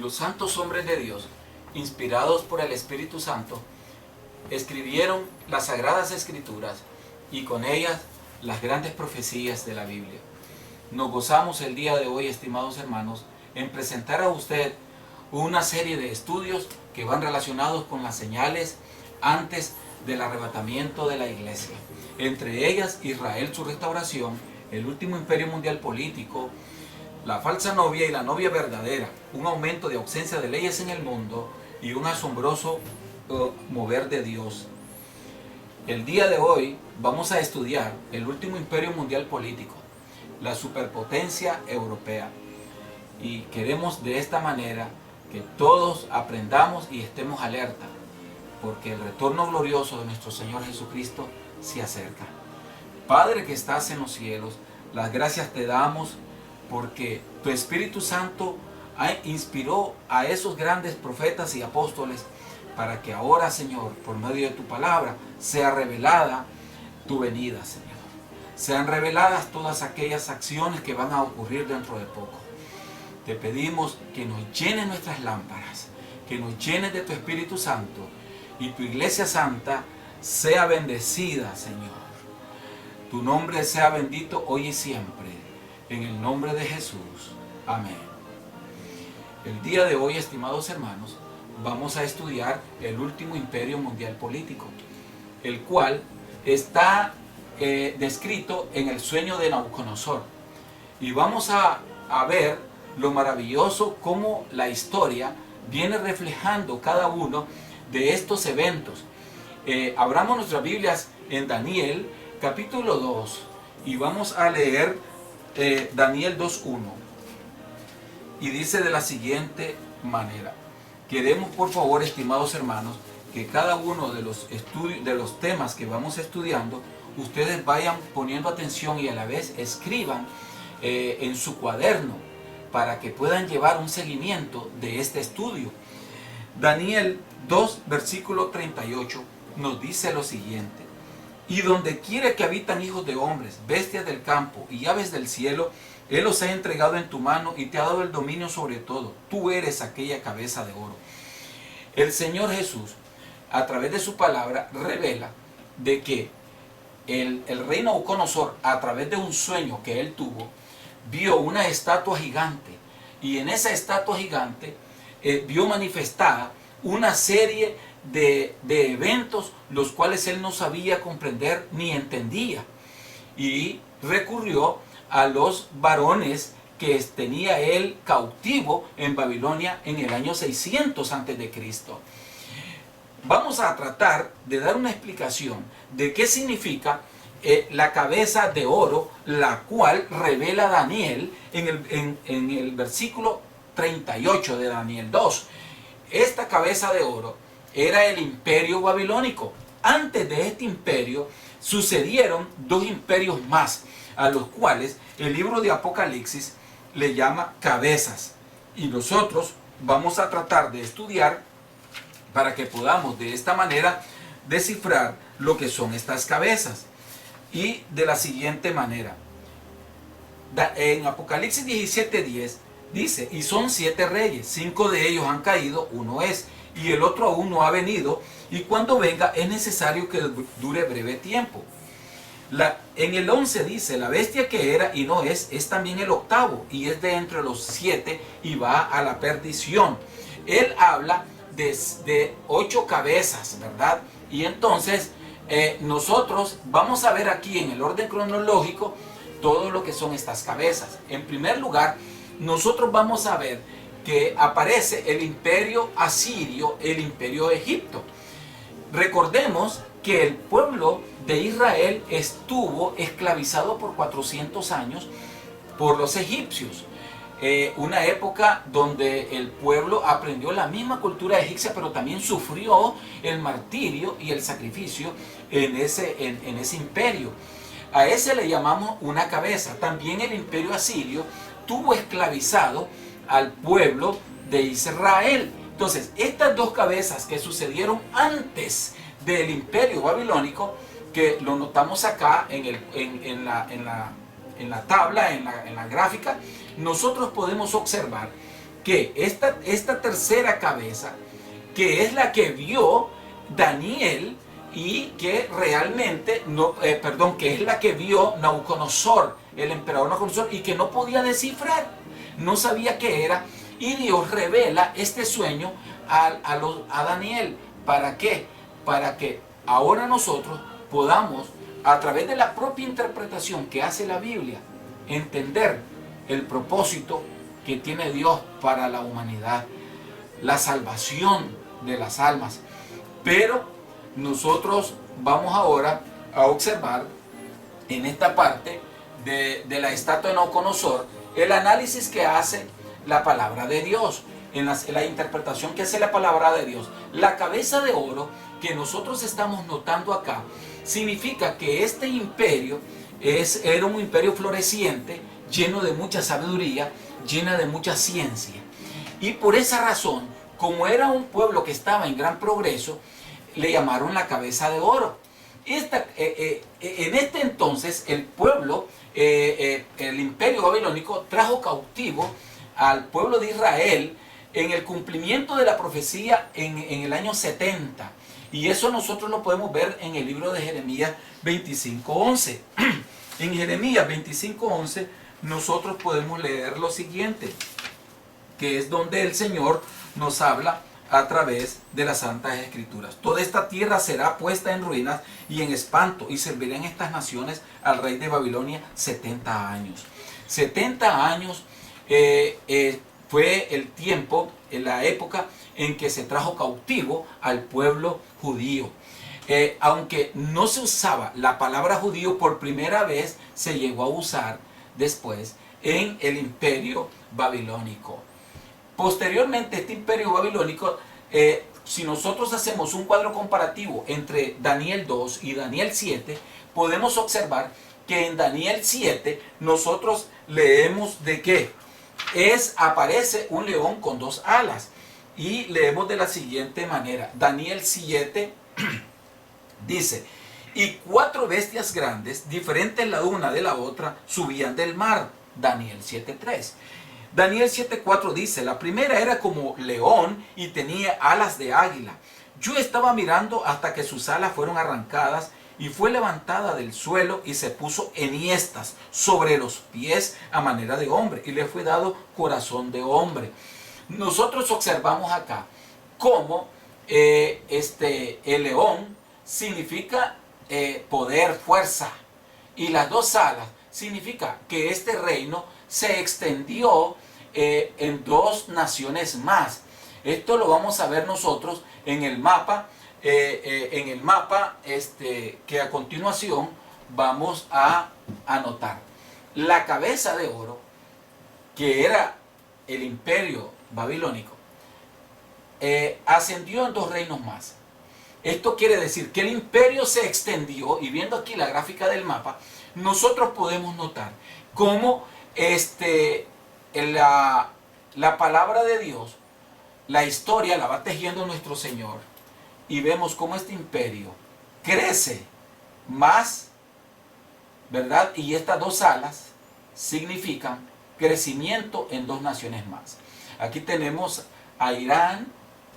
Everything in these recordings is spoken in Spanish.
Los santos hombres de Dios, inspirados por el Espíritu Santo, escribieron las Sagradas Escrituras y con ellas las grandes profecías de la Biblia. Nos gozamos el día de hoy, estimados hermanos, en presentar a usted una serie de estudios que van relacionados con las señales antes del arrebatamiento de la iglesia. Entre ellas, Israel, su restauración, el último imperio mundial político, la falsa novia y la novia verdadera, un aumento de ausencia de leyes en el mundo y un asombroso mover de Dios. El día de hoy vamos a estudiar el último imperio mundial político, la superpotencia europea. Y queremos de esta manera que todos aprendamos y estemos alerta, porque el retorno glorioso de nuestro Señor Jesucristo se acerca. Padre que estás en los cielos, las gracias te damos porque tu Espíritu Santo inspiró a esos grandes profetas y apóstoles para que ahora, Señor, por medio de tu palabra, sea revelada tu venida, Señor. Sean reveladas todas aquellas acciones que van a ocurrir dentro de poco. Te pedimos que nos llenes nuestras lámparas, que nos llenes de tu Espíritu Santo y tu Iglesia Santa sea bendecida, Señor. Tu nombre sea bendito hoy y siempre, en el nombre de Jesús. Amén. El día de hoy, estimados hermanos, vamos a estudiar el último imperio mundial político, el cual está descrito en el sueño de Nabucodonosor. Y vamos a ver lo maravilloso cómo la historia viene reflejando cada uno de estos eventos. Abramos nuestras Biblias en Daniel capítulo 2 y vamos a leer Daniel 2:1 y dice de la siguiente manera. Queremos, por favor, estimados hermanos, que cada uno de los temas que vamos estudiando, ustedes vayan poniendo atención y a la vez escriban en su cuaderno para que puedan llevar un seguimiento de este estudio. Daniel 2, versículo 38 nos dice lo siguiente: y donde quiera que habitan hijos de hombres, bestias del campo y aves del cielo, Él los ha entregado en tu mano y te ha dado el dominio sobre todo. Tú eres aquella cabeza de oro. El Señor Jesús, a través de su palabra, revela de que el rey Nabucodonosor, a través de un sueño que él tuvo, vio una estatua gigante. Y en esa estatua gigante vio manifestada una serie de eventos los cuales él no sabía comprender ni entendía. Y recurrió a los varones que tenía él cautivo en Babilonia en el año 600 a.C. Vamos a tratar de dar una explicación de qué significa la cabeza de oro, la cual revela Daniel en el versículo 38 de Daniel 2. Esta cabeza de oro era el imperio babilónico. Antes de este imperio sucedieron dos imperios más, a los cuales el libro de Apocalipsis le llama cabezas. Y nosotros vamos a tratar de estudiar para que podamos de esta manera descifrar lo que son estas cabezas. Y de la siguiente manera. En Apocalipsis 17:10 dice: y son 7 reyes, 5 de ellos han caído, uno es, y el otro aún no ha venido, y cuando venga es necesario que dure breve tiempo. En el 11 dice: la bestia que era y no es también el octavo, y es de entre los 7 y va a la perdición. Él habla de 8 cabezas, ¿verdad? Y entonces nosotros vamos a ver aquí en el orden cronológico todo lo que son estas cabezas. En primer lugar, nosotros vamos a ver que aparece el imperio asirio, el imperio de Egipto. Recordemos que el pueblo de Israel estuvo esclavizado por 400 años por los egipcios. Una época donde el pueblo aprendió la misma cultura egipcia, pero también sufrió el martirio y el sacrificio en ese imperio. A ese le llamamos una cabeza. También el imperio asirio tuvo esclavizado al pueblo de Israel. Entonces, estas dos cabezas que sucedieron antes del imperio babilónico, que lo notamos acá en la tabla, en la gráfica, nosotros podemos observar que esta tercera cabeza, que es la que vio Daniel y que realmente, que es la que vio Nabucodonosor, el emperador Nabucodonosor, y que no podía descifrar, no sabía qué era, y Dios revela este sueño a Daniel. ¿Para qué? Para que ahora nosotros podamos, a través de la propia interpretación que hace la Biblia, entender el propósito que tiene Dios para la humanidad, la salvación de las almas. Pero nosotros vamos ahora a observar en esta parte de la estatua de Nabucodonosor el análisis que hace la palabra de Dios, en la interpretación que hace la palabra de Dios. La cabeza de oro que nosotros estamos notando acá significa que este imperio era un imperio floreciente, lleno de mucha sabiduría, llena de mucha ciencia. Y por esa razón, como era un pueblo que estaba en gran progreso, le llamaron la cabeza de oro. En este entonces, el pueblo, el imperio babilónico, trajo cautivo al pueblo de Israel en el cumplimiento de la profecía en el año 70. Y eso nosotros lo podemos ver en el libro de Jeremías 25:11. En Jeremías 25:11 nosotros podemos leer lo siguiente, que es donde el Señor nos habla a través de las Santas Escrituras. Toda esta tierra será puesta en ruinas y en espanto, y servirán estas naciones al rey de Babilonia 70 años. 70 años fue el tiempo, en la época en que se trajo cautivo al pueblo judío. Aunque no se usaba la palabra judío, por primera vez se llegó a usar después en el imperio babilónico. Posteriormente, este imperio babilónico, si nosotros hacemos un cuadro comparativo entre Daniel 2 y Daniel 7, podemos observar que en Daniel 7 nosotros leemos de que aparece un león con dos alas. Y leemos de la siguiente manera. Daniel 7 dice: y 4 bestias grandes, diferentes la una de la otra, subían del mar. Daniel 7:3. Daniel 7:4 dice: la primera era como león y tenía alas de águila. Yo estaba mirando hasta que sus alas fueron arrancadas y fue levantada del suelo y se puso enhiestas sobre los pies a manera de hombre, y le fue dado corazón de hombre. Nosotros observamos acá cómo el león significa poder, fuerza, y las dos alas significa que este reino se extendió en 2 naciones más. Esto lo vamos a ver nosotros en el mapa, que a continuación vamos a anotar. La cabeza de oro, que era el imperio babilónico, ascendió en 2 reinos más. Esto quiere decir que el imperio se extendió, y viendo aquí la gráfica del mapa, nosotros podemos notar cómo la palabra de Dios, la historia la va tejiendo nuestro Señor, y vemos cómo este imperio crece más, ¿verdad? Y estas 2 alas significan crecimiento en 2 naciones más. Aquí tenemos a Irán,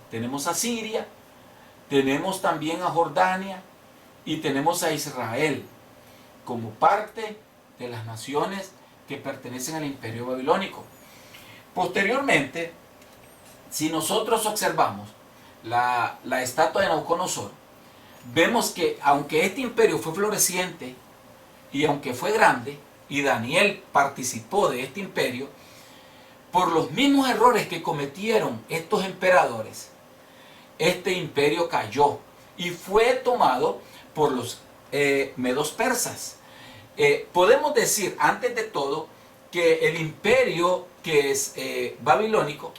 tenemos a Siria, tenemos también a Jordania y tenemos a Israel como parte de las naciones que pertenecen al imperio babilónico. Posteriormente, si nosotros observamos la estatua de Nabucodonosor, vemos que aunque este imperio fue floreciente y aunque fue grande, y Daniel participó de este imperio, por los mismos errores que cometieron estos emperadores, este imperio cayó y fue tomado por los medos persas. Podemos decir, antes de todo, que el imperio que es babilónico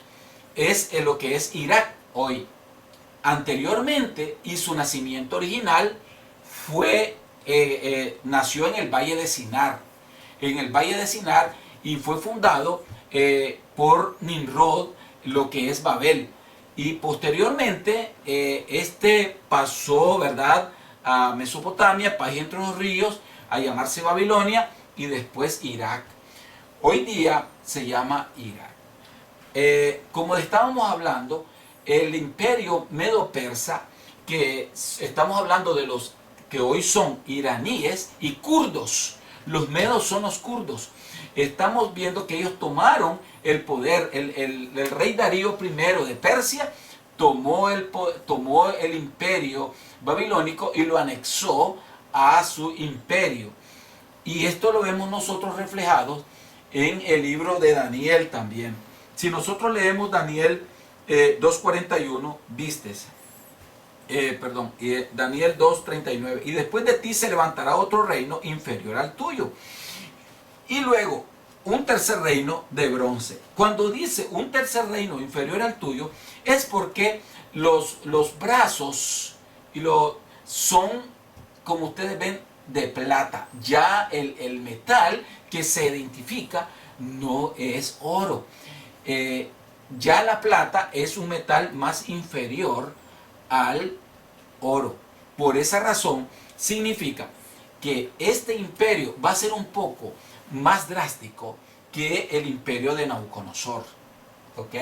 es lo que es Irak hoy. Anteriormente, y su nacimiento original nació en el Valle de Sinar. En el Valle de Sinar, y fue fundado por Nimrod, lo que es Babel. Y posteriormente pasó, ¿verdad?, a Mesopotamia, país entre los ríos, a llamarse Babilonia, y después Irak. Hoy día se llama Irak. como estábamos hablando, el imperio medo-persa, que estamos hablando de los que hoy son iraníes y kurdos. Los medos son los kurdos. Estamos viendo que ellos tomaron el poder. El rey Darío I de Persia tomó el imperio babilónico y lo anexó a su imperio. Y esto lo vemos nosotros reflejados en el libro de Daniel también. Si nosotros leemos Daniel 2:41, vistes. Daniel 2:39. Y después de ti se levantará otro reino inferior al tuyo. Y luego un tercer reino de bronce. Cuando dice un tercer reino inferior al tuyo, es porque los brazos son, como ustedes ven, de plata. Ya el metal que se identifica no es oro. Ya la plata es un metal más inferior al oro. Por esa razón significa que este imperio va a ser un poco más drástico que el imperio de Nabucodonosor. ¿Ok?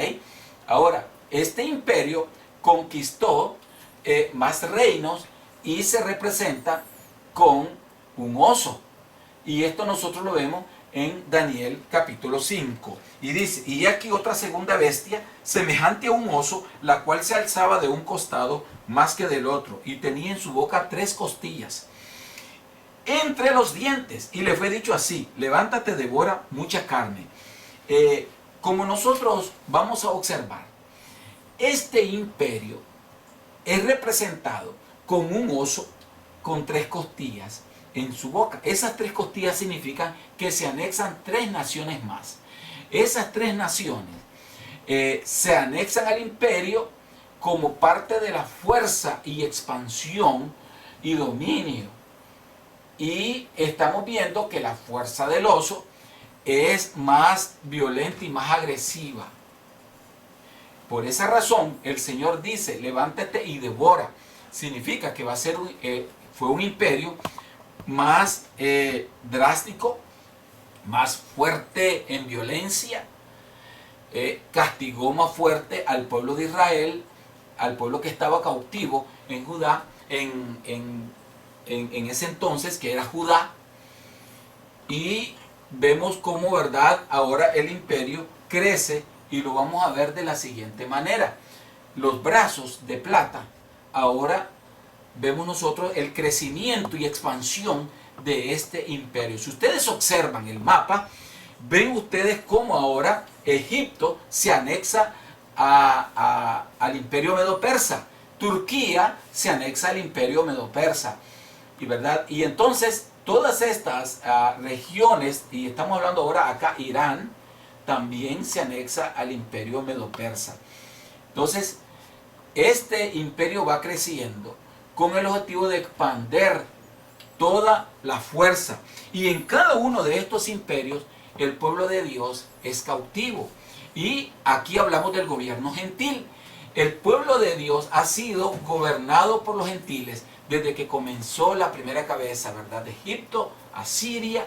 Ahora, este imperio conquistó más reinos y se representa con un oso. Y esto nosotros lo vemos en Daniel capítulo 5. Y dice, y aquí otra segunda bestia, semejante a un oso, la cual se alzaba de un costado más que del otro, y tenía en su boca 3 costillas entre los dientes, y le fue dicho así, levántate, devora mucha carne. Como nosotros vamos a observar, este imperio es representado con un oso con 3 costillas en su boca. Esas 3 costillas significan que se anexan 3 naciones más. Esas 3 naciones se anexan al imperio como parte de la fuerza y expansión y dominio. Y estamos viendo que la fuerza del oso es más violenta y más agresiva. Por esa razón el Señor dice, levántate y devora. Significa que va a ser fue un imperio más drástico, más fuerte en violencia, castigó más fuerte al pueblo de Israel, al pueblo que estaba cautivo en Judá, en ese entonces, que era Judá. Y vemos cómo, ¿verdad?, ahora el imperio crece, y lo vamos a ver de la siguiente manera. Los brazos de plata, ahora vemos nosotros el crecimiento y expansión de este imperio. Si ustedes observan el mapa, ven ustedes cómo ahora Egipto se anexa al imperio medo-persa. Turquía se anexa al imperio medo-persa. Y entonces todas estas regiones, y estamos hablando ahora acá, Irán, también se anexa al imperio medo-persa. Entonces, este imperio va creciendo con el objetivo de expandir toda la fuerza. Y en cada uno de estos imperios, el pueblo de Dios es cautivo. Y aquí hablamos del gobierno gentil. El pueblo de Dios ha sido gobernado por los gentiles desde que comenzó la primera cabeza, ¿verdad? De Egipto, Asiria,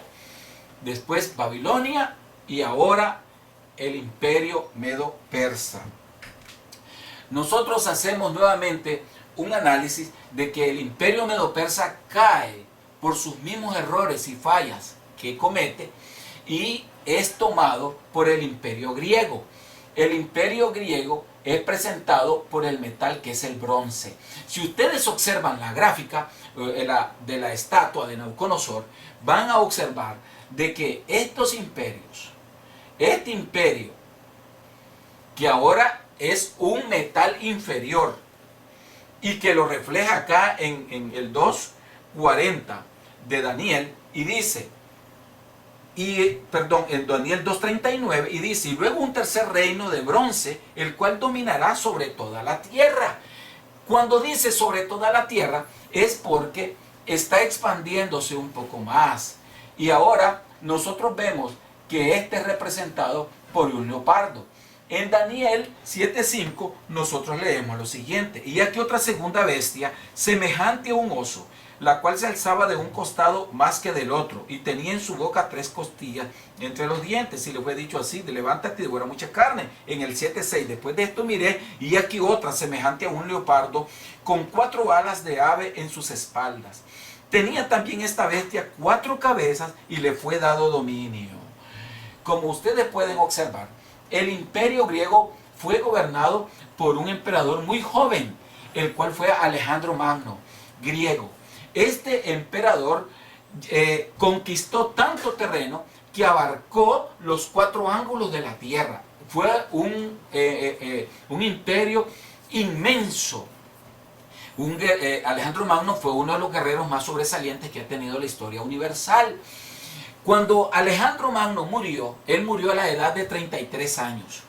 después Babilonia y ahora el imperio medo-persa. Nosotros hacemos nuevamente un análisis de que el imperio medo-persa cae por sus mismos errores y fallas que comete y es tomado por el imperio griego. El imperio griego es presentado por el metal que es el bronce. Si ustedes observan la gráfica de la estatua de Nabucodonosor, van a observar de que estos imperios, este imperio que ahora es un metal inferior y que lo refleja acá en el 2:40 de Daniel, y dice, en Daniel 2:39, y dice, y luego un tercer reino de bronce, el cual dominará sobre toda la tierra. Cuando dice sobre toda la tierra, es porque está expandiéndose un poco más. Y ahora nosotros vemos que este es representado por un leopardo. En Daniel 7:5 nosotros leemos lo siguiente: y aquí otra segunda bestia, semejante a un oso, la cual se alzaba de un costado más que del otro, y tenía en su boca 3 costillas entre los dientes. Y le fue dicho así: de levántate y devora mucha carne. En el 7:6, después de esto miré, y aquí otra, semejante a un leopardo, con 4 alas de ave en sus espaldas. Tenía también esta bestia 4 cabezas, y le fue dado dominio. Como ustedes pueden observar, el imperio griego fue gobernado por un emperador muy joven, el cual fue Alejandro Magno, griego. Este emperador conquistó tanto terreno que abarcó los 4 ángulos de la tierra. Fue un imperio inmenso. Alejandro Magno fue uno de los guerreros más sobresalientes que ha tenido la historia universal. Cuando Alejandro Magno murió, él murió a la edad de 33 años.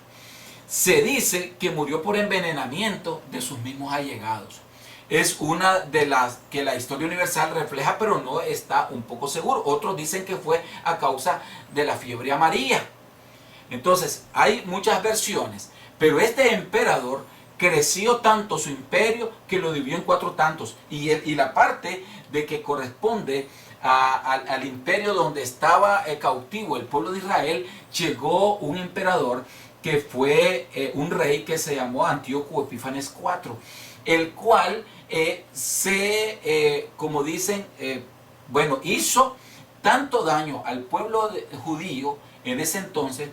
Se dice que murió por envenenamiento de sus mismos allegados. Es una de las que la historia universal refleja, pero no está un poco seguro. Otros dicen que fue a causa de la fiebre amarilla. Entonces, hay muchas versiones, pero este emperador creció tanto su imperio que lo dividió en 4 tantos. Y la parte de que corresponde al imperio donde estaba cautivo el pueblo de Israel, llegó un emperador que fue un rey que se llamó Antíoco Epífanes IV, el cual como dicen, hizo tanto daño al pueblo judío en ese entonces,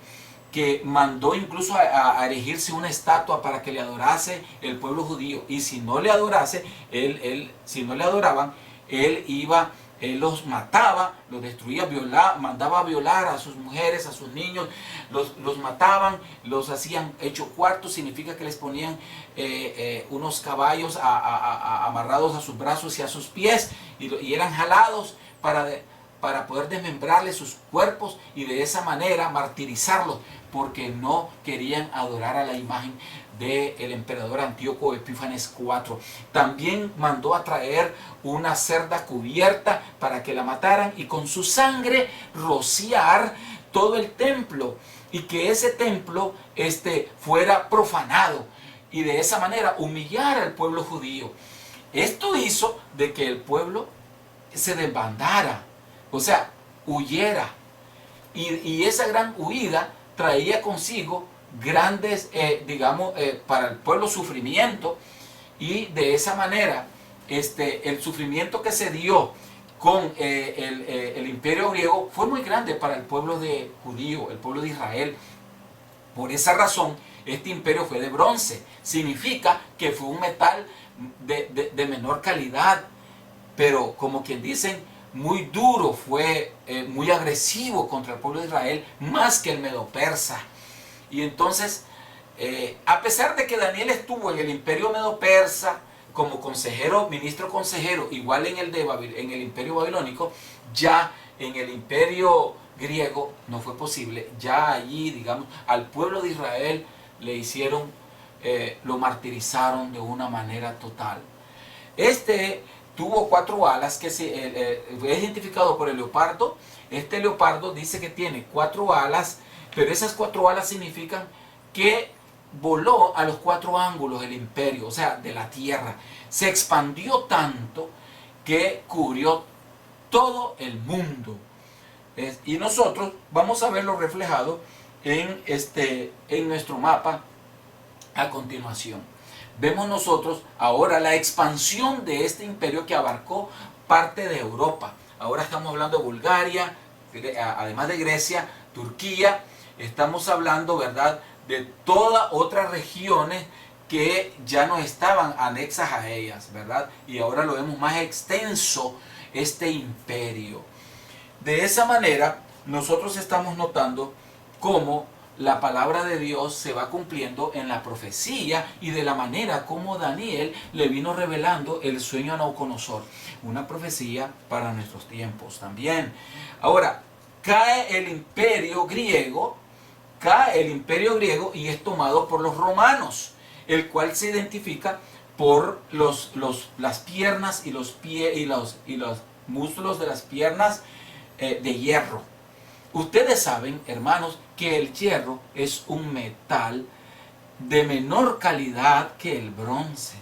que mandó incluso a erigirse una estatua para que le adorase el pueblo judío. Y si no le adorase, si no le adoraban, él los mataba, los destruía, mandaba a violar a sus mujeres, a sus niños, los mataban, los hacían hecho cuartos. Significa que les ponían unos caballos amarrados a sus brazos y a sus pies, y eran jalados para poder desmembrarles sus cuerpos y de esa manera martirizarlos, porque no querían adorar a la imagen del emperador Antíoco Epífanes IV. También mandó a traer una cerda cubierta para que la mataran, y con su sangre rociar todo el templo, y que ese templo fuera profanado, y de esa manera humillar al pueblo judío. Esto hizo de que el pueblo se desbandara, o sea, huyera, y esa gran huida traía consigo grandes, para el pueblo sufrimiento, y de esa manera el sufrimiento que se dio con el imperio griego fue muy grande para el pueblo judío, el pueblo de Israel. Por esa razón, este imperio fue de bronce. Significa que fue un metal de menor calidad, pero como quien dicen, muy duro, fue muy agresivo contra el pueblo de Israel, más que el medo-persa. Y entonces, a pesar de que Daniel estuvo en el imperio medo-persa como ministro consejero, igual en el imperio babilónico, ya en el imperio griego no fue posible. Ya allí, al pueblo de Israel lo martirizaron de una manera total. Tuvo 4 alas, que es identificado por el leopardo. Este leopardo dice que tiene 4 alas, pero esas 4 alas significan que voló a los 4 ángulos del imperio, o sea, de la tierra. Se expandió tanto que cubrió todo el mundo. Y nosotros vamos a verlo reflejado en nuestro mapa a continuación. Vemos nosotros ahora la expansión de este imperio que abarcó parte de Europa. Ahora estamos hablando de Bulgaria, además de Grecia, Turquía. Estamos hablando, ¿verdad?, de todas otras regiones que ya no estaban anexas a ellas, ¿verdad? Y ahora lo vemos más extenso, este imperio. De esa manera, nosotros estamos notando cómo la palabra de Dios se va cumpliendo en la profecía, y de la manera como Daniel le vino revelando el sueño a Nabucodonosor, una profecía para nuestros tiempos también. Ahora, cae el imperio griego, y es tomado por los romanos, el cual se identifica por las piernas y los pies y los músculos de las piernas de hierro. Ustedes saben, hermanos, que el hierro es un metal de menor calidad que el bronce,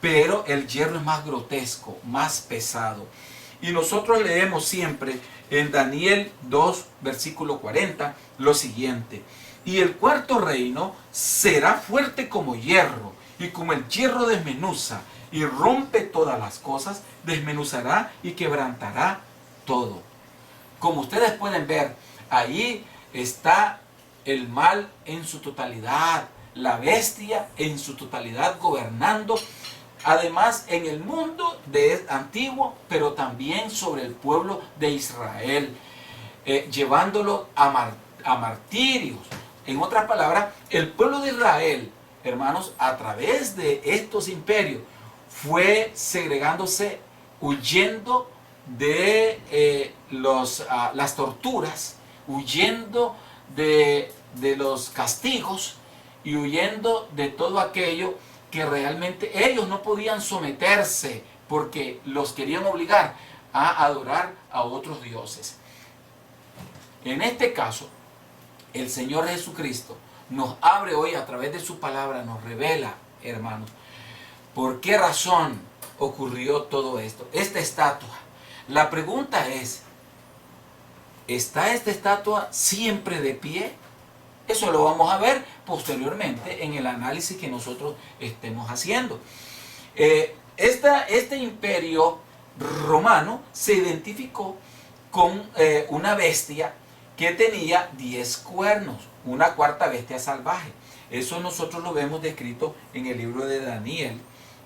pero el hierro es más grotesco, más pesado. Y nosotros leemos siempre en Daniel 2, versículo 40, lo siguiente: y el cuarto reino será fuerte como hierro, y como el hierro desmenuza y rompe todas las cosas, desmenuzará y quebrantará todo. Como ustedes pueden ver, ahí está el mal en su totalidad, la bestia en su totalidad gobernando, además en el mundo antiguo, pero también sobre el pueblo de Israel, llevándolo a martirios. En otras palabras, el pueblo de Israel, hermanos, a través de estos imperios, fue segregándose, huyendo de las torturas, huyendo de los castigos y huyendo de todo aquello que realmente ellos no podían someterse porque los querían obligar a adorar a otros dioses. En este caso, el Señor Jesucristo nos abre hoy a través de su palabra, nos revela, hermanos, por qué razón ocurrió todo esto. Esta estatua. La pregunta es, ¿está esta estatua siempre de pie? Eso lo vamos a ver posteriormente en el análisis que nosotros estemos haciendo. Este imperio romano se identificó con una bestia que tenía 10 cuernos, una cuarta bestia salvaje. Eso nosotros lo vemos descrito en el libro de Daniel,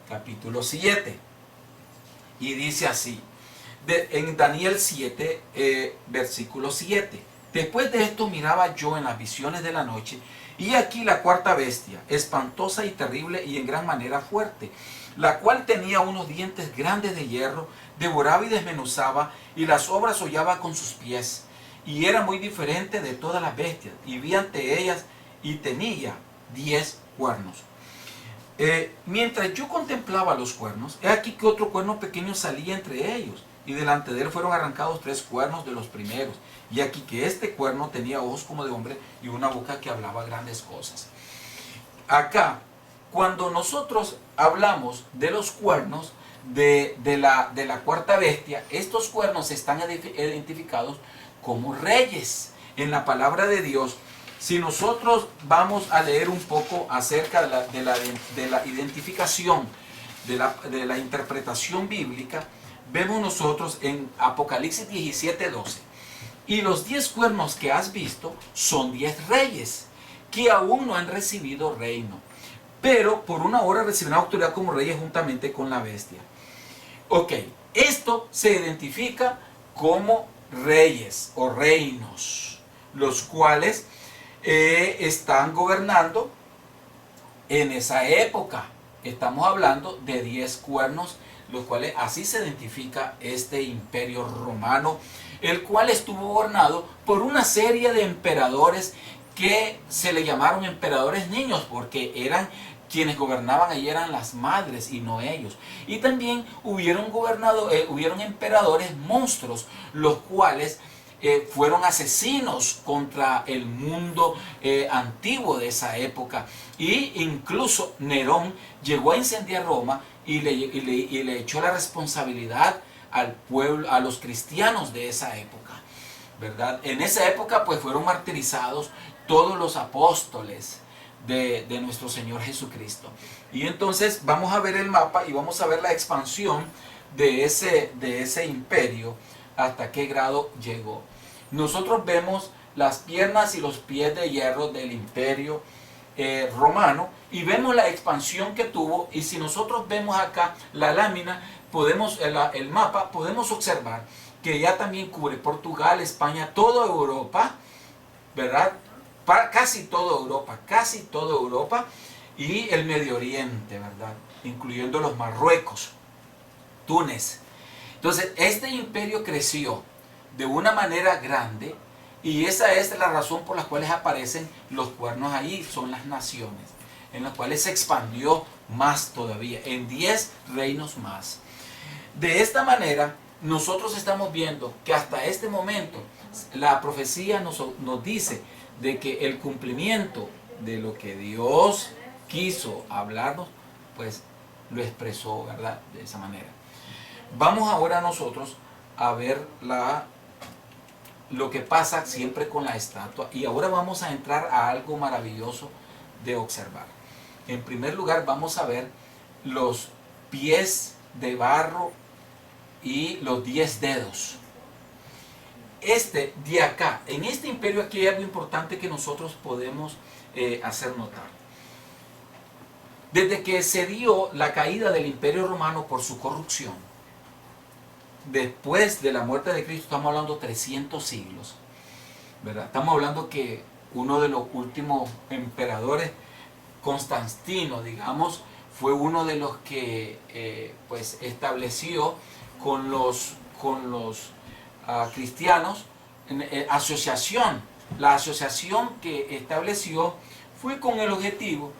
capítulo 7. Y dice así, en Daniel 7, versículo 7. Después de esto miraba yo en las visiones de la noche, y aquí la cuarta bestia, espantosa y terrible y en gran manera fuerte, la cual tenía unos dientes grandes de hierro, devoraba y desmenuzaba, y las obras hollaba con sus pies, y era muy diferente de todas las bestias, y vi ante ellas, y tenía 10 cuernos. Mientras yo contemplaba los cuernos, he aquí que otro cuerno pequeño salía entre ellos, y delante de él fueron arrancados 3 cuernos de los primeros, y aquí que este cuerno tenía ojos como de hombre y una boca que hablaba grandes cosas. Acá, cuando nosotros hablamos de los cuernos de la cuarta bestia, estos cuernos están identificados como reyes. En la palabra de Dios, si nosotros vamos a leer un poco acerca de la identificación, de la interpretación bíblica, vemos nosotros en Apocalipsis 17:12. Y los 10 cuernos que has visto son 10 reyes, que aún no han recibido reino, pero por una hora recibirán autoridad como reyes juntamente con la bestia. Ok, esto se identifica como reyes o reinos, los cuales están gobernando en esa época. Estamos hablando de 10 cuernos, los cuales así se identifica este imperio romano, el cual estuvo gobernado por una serie de emperadores que se le llamaron emperadores niños, porque eran quienes gobernaban allí, eran las madres y no ellos. Y también hubieron emperadores monstruos, los cuales fueron asesinos contra el mundo antiguo de esa época. Y incluso Nerón llegó a incendiar Roma y le echó la responsabilidad al pueblo, a los cristianos de esa época, ¿verdad? En esa época pues fueron martirizados todos los apóstoles de nuestro Señor Jesucristo. Y entonces vamos a ver el mapa y vamos a ver la expansión de ese imperio, hasta qué grado llegó. Nosotros vemos las piernas y los pies de hierro del imperio romano, y vemos la expansión que tuvo. Y si nosotros vemos acá la lámina, el mapa, podemos observar que ya también cubre Portugal, España, toda Europa, ¿verdad? Casi toda Europa y el Medio Oriente, ¿verdad? Incluyendo los Marruecos, Túnez. Entonces, este imperio creció de una manera grande, y esa es la razón por la cual aparecen los cuernos ahí. Son las naciones en las cuales se expandió más todavía, en 10 reinos más. De esta manera, nosotros estamos viendo que hasta este momento la profecía nos dice de que el cumplimiento de lo que Dios quiso hablarnos, pues lo expresó, ¿verdad? De esa manera. Vamos ahora nosotros a ver lo que pasa siempre con la estatua, y ahora vamos a entrar a algo maravilloso de observar. En primer lugar vamos a ver los pies de barro y los 10 dedos. De acá, en este imperio aquí hay algo importante que nosotros podemos hacer notar. Desde que se dio la caída del Imperio Romano por su corrupción, después de la muerte de Cristo, estamos hablando 300 siglos, ¿verdad? Estamos hablando que uno de los últimos emperadores, Constantino, digamos, fue uno de los que pues estableció con los cristianos asociación. La asociación que estableció fue con el objetivo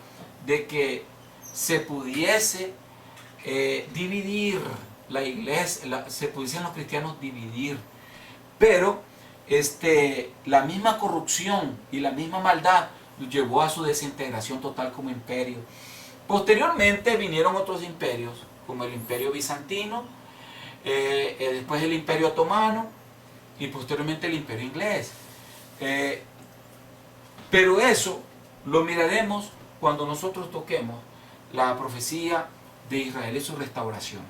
de que se pudiese dividir la iglesia, se pudiesen los cristianos dividir, pero la misma corrupción y la misma maldad llevó a su desintegración total como imperio. Posteriormente vinieron otros imperios, como el Imperio Bizantino, después el Imperio Otomano y posteriormente el Imperio Inglés. Pero eso lo miraremos cuando nosotros toquemos la profecía de Israel y su restauración.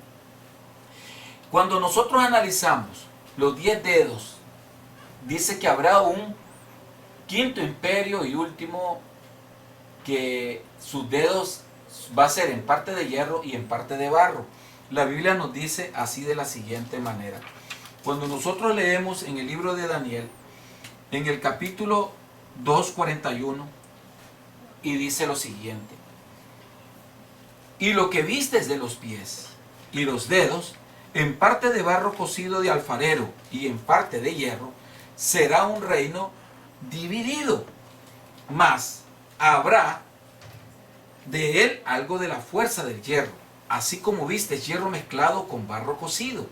Cuando nosotros analizamos los 10 dedos, dice que habrá un quinto imperio y último, que sus dedos va a ser en parte de hierro y en parte de barro. La Biblia nos dice así de la siguiente manera. Cuando nosotros leemos en el libro de Daniel, en el capítulo 2:41, y dice lo siguiente: y lo que vistes de los pies y los dedos, en parte de barro cocido de alfarero y en parte de hierro, será un reino dividido, mas habrá de él algo de la fuerza del hierro, así como vistes hierro mezclado con barro cocido.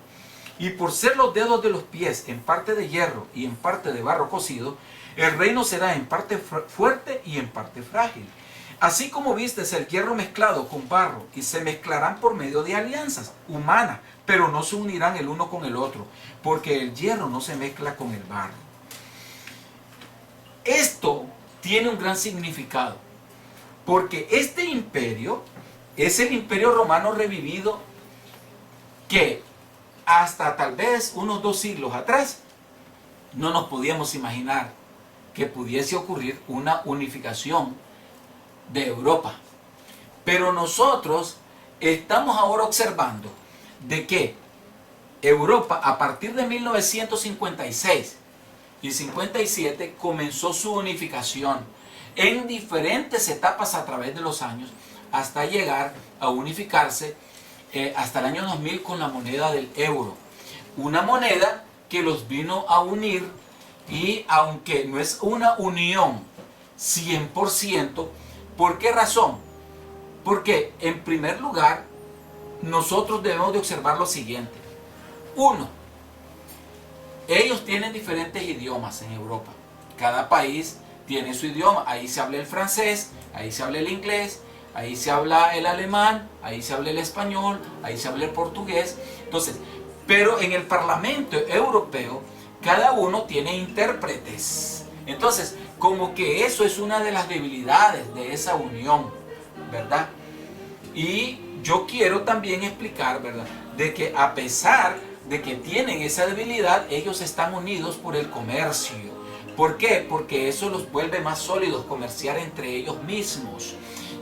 Y por ser los dedos de los pies en parte de hierro y en parte de barro cocido, el reino será en parte fuerte y en parte frágil. Así como vistes el hierro mezclado con barro, y se mezclarán por medio de alianzas humanas, pero no se unirán el uno con el otro, porque el hierro no se mezcla con el barro. Esto tiene un gran significado, porque este imperio es el Imperio Romano revivido, que hasta tal vez unos 2 siglos atrás no nos podíamos imaginar que pudiese ocurrir una unificación de Europa. Pero nosotros estamos ahora observando de que Europa, a partir de 1956 y 57, comenzó su unificación en diferentes etapas a través de los años, hasta llegar a unificarse hasta el año 2000 con la moneda del euro. Una moneda que los vino a unir, y aunque no es una unión 100%, ¿por qué razón? Porque en primer lugar nosotros debemos de observar lo siguiente. Uno, ellos tienen diferentes idiomas en Europa. Cada país tiene su idioma. Ahí se habla el francés, ahí se habla el inglés, ahí se habla el alemán, ahí se habla el español, ahí se habla el portugués. Entonces, pero en el Parlamento Europeo cada uno tiene intérpretes. Entonces, como que eso es una de las debilidades de esa unión, ¿verdad? Y yo quiero también explicar, ¿verdad?, de que a pesar de que tienen esa debilidad, ellos están unidos por el comercio. ¿Por qué? Porque eso los vuelve más sólidos, comerciar entre ellos mismos,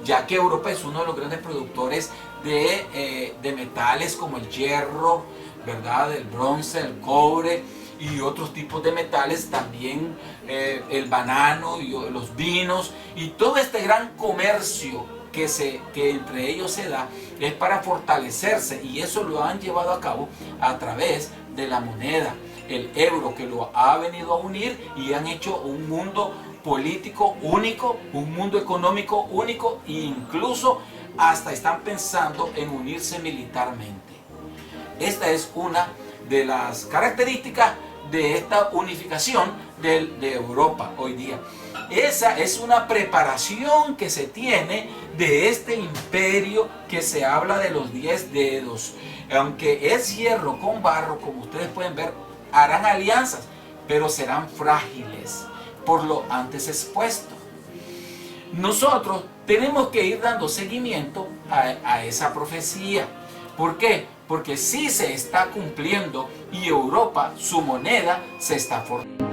ya que Europa es uno de los grandes productores de metales como el hierro, ¿verdad?, el bronce, el cobre y otros tipos de metales, también el banano y los vinos, y todo este gran comercio que entre ellos se da es para fortalecerse, y eso lo han llevado a cabo a través de la moneda, el euro, que lo ha venido a unir, y han hecho un mundo político único, un mundo económico único, e incluso hasta están pensando en unirse militarmente. Esta es una de las características de esta unificación de Europa hoy día. Esa es una preparación que se tiene de este imperio que se habla de los 10 dedos. Aunque es hierro con barro, como ustedes pueden ver, harán alianzas, pero serán frágiles por lo antes expuesto. Nosotros tenemos que ir dando seguimiento a esa profecía. ¿Por qué? Porque sí se está cumpliendo y Europa, su moneda, se está formando.